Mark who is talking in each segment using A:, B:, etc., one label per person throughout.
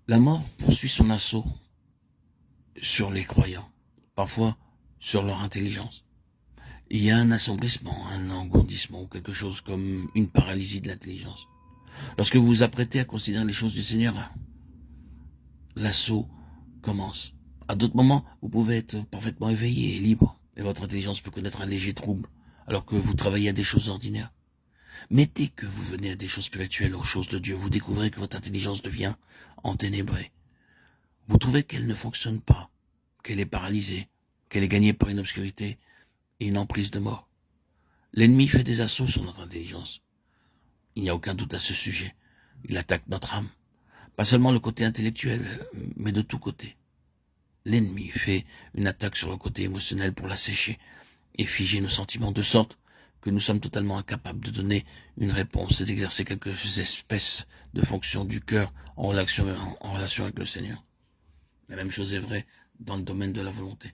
A: La mort poursuit son assaut sur les croyants, parfois sur leur intelligence. Il y a un assombrissement, un engourdissement ou quelque chose comme une paralysie de l'intelligence. Lorsque vous vous apprêtez à considérer les choses du Seigneur, l'assaut commence. À d'autres moments, vous pouvez être parfaitement éveillé et libre, et votre intelligence peut connaître un léger trouble, alors que vous travaillez à des choses ordinaires. Mais dès que vous venez à des choses spirituelles, aux choses de Dieu, vous découvrez que votre intelligence devient enténébrée. Vous trouvez qu'elle ne fonctionne pas, qu'elle est paralysée, qu'elle est gagnée par une obscurité et une emprise de mort. L'ennemi fait des assauts sur notre intelligence. Il n'y a aucun doute à ce sujet. Il attaque notre âme. Pas seulement le côté intellectuel, mais de tous côtés. L'ennemi fait une attaque sur le côté émotionnel pour l'assécher et figer nos sentiments, de sorte que nous sommes totalement incapables de donner une réponse et d'exercer quelques espèces de fonctions du cœur en relation avec le Seigneur. La même chose est vraie dans le domaine de la volonté.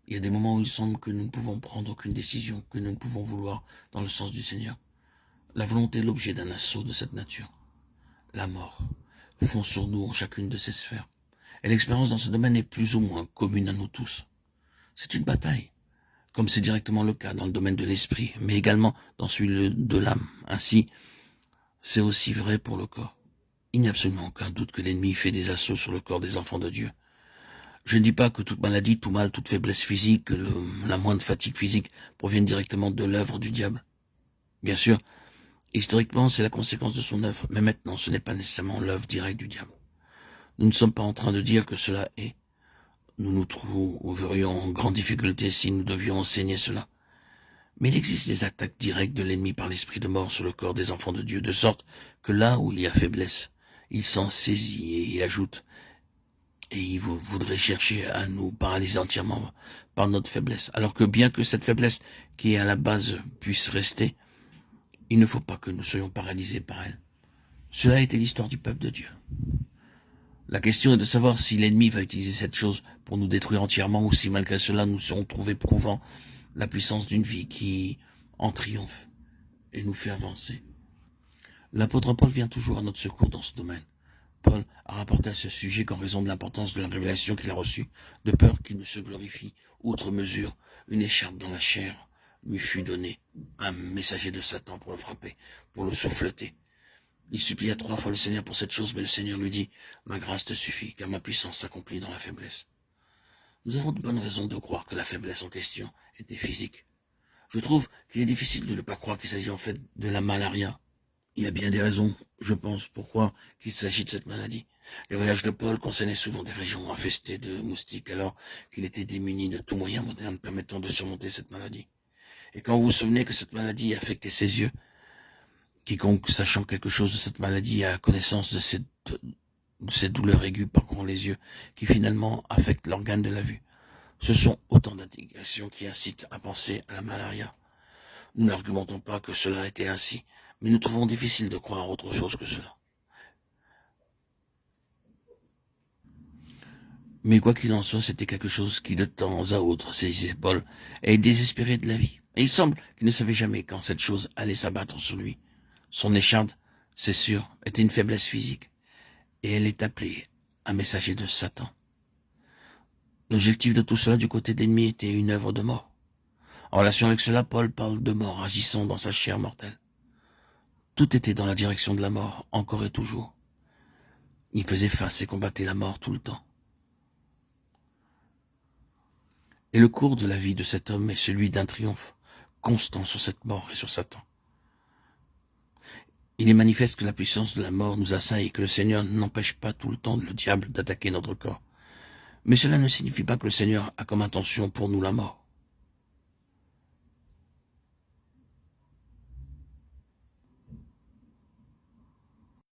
A: Il y a des moments où il semble que nous ne pouvons prendre aucune décision, que nous ne pouvons vouloir dans le sens du Seigneur. La volonté est l'objet d'un assaut de cette nature. La mort fond sur nous en chacune de ces sphères. Et l'expérience dans ce domaine est plus ou moins commune à nous tous. C'est une bataille, comme c'est directement le cas dans le domaine de l'esprit, mais également dans celui de l'âme. Ainsi, c'est aussi vrai pour le corps. Il n'y a absolument aucun doute que l'ennemi fait des assauts sur le corps des enfants de Dieu. Je ne dis pas que toute maladie, tout mal, toute faiblesse physique, la moindre fatigue physique proviennent directement de l'œuvre du diable. Bien sûr, historiquement, c'est la conséquence de son œuvre, mais maintenant, ce n'est pas nécessairement l'œuvre directe du diable. Nous ne sommes pas en train de dire que cela est. Nous nous trouverions en grande difficulté si nous devions enseigner cela. Mais il existe des attaques directes de l'ennemi par l'esprit de mort sur le corps des enfants de Dieu, de sorte que là où il y a faiblesse, il s'en saisit et il ajoute. Et il voudrait chercher à nous paralyser entièrement par notre faiblesse. Alors que bien que cette faiblesse qui est à la base puisse rester, il ne faut pas que nous soyons paralysés par elle. Cela a été l'histoire du peuple de Dieu. La question est de savoir si l'ennemi va utiliser cette chose pour nous détruire entièrement ou si malgré cela nous serons trouvés prouvant la puissance d'une vie qui en triomphe et nous fait avancer. L'apôtre Paul vient toujours à notre secours dans ce domaine. Paul a rapporté à ce sujet qu'en raison de l'importance de la révélation qu'il a reçue, de peur qu'il ne se glorifie, outre mesure, une écharpe dans la chair lui fut donnée, un messager de Satan pour le frapper, pour le souffleter. Il supplia 3 fois le Seigneur pour cette chose, mais le Seigneur lui dit, « Ma grâce te suffit, car ma puissance s'accomplit dans la faiblesse. » Nous avons de bonnes raisons de croire que la faiblesse en question était physique. Je trouve qu'il est difficile de ne pas croire qu'il s'agit en fait de la malaria. Il y a bien des raisons, je pense, pourquoi il s'agit de cette maladie. Les voyages de Paul concernaient souvent des régions infestées de moustiques, alors qu'il était démuni de tout moyen moderne permettant de surmonter cette maladie. Et quand vous vous souvenez que cette maladie affectait ses yeux, quiconque sachant quelque chose de cette maladie a connaissance de ces douleurs aiguës parcourant les yeux, qui finalement affectent l'organe de la vue. Ce sont autant d'indications qui incitent à penser à la malaria. Nous n'argumentons pas que cela a été ainsi, mais nous trouvons difficile de croire autre chose que cela. Mais quoi qu'il en soit, c'était quelque chose qui de temps à autre saisissait Paul et désespérait de la vie. Et il semble qu'il ne savait jamais quand cette chose allait s'abattre sur lui. Son écharde, c'est sûr, était une faiblesse physique, et elle est appelée un messager de Satan. L'objectif de tout cela du côté de l'ennemi était une œuvre de mort. En relation avec cela, Paul parle de mort agissant dans sa chair mortelle. Tout était dans la direction de la mort, encore et toujours. Il faisait face et combattait la mort tout le temps. Et le cours de la vie de cet homme est celui d'un triomphe constant sur cette mort et sur Satan. Il est manifeste que la puissance de la mort nous assaille et que le Seigneur n'empêche pas tout le temps le diable d'attaquer notre corps. Mais cela ne signifie pas que le Seigneur a comme intention pour nous la mort.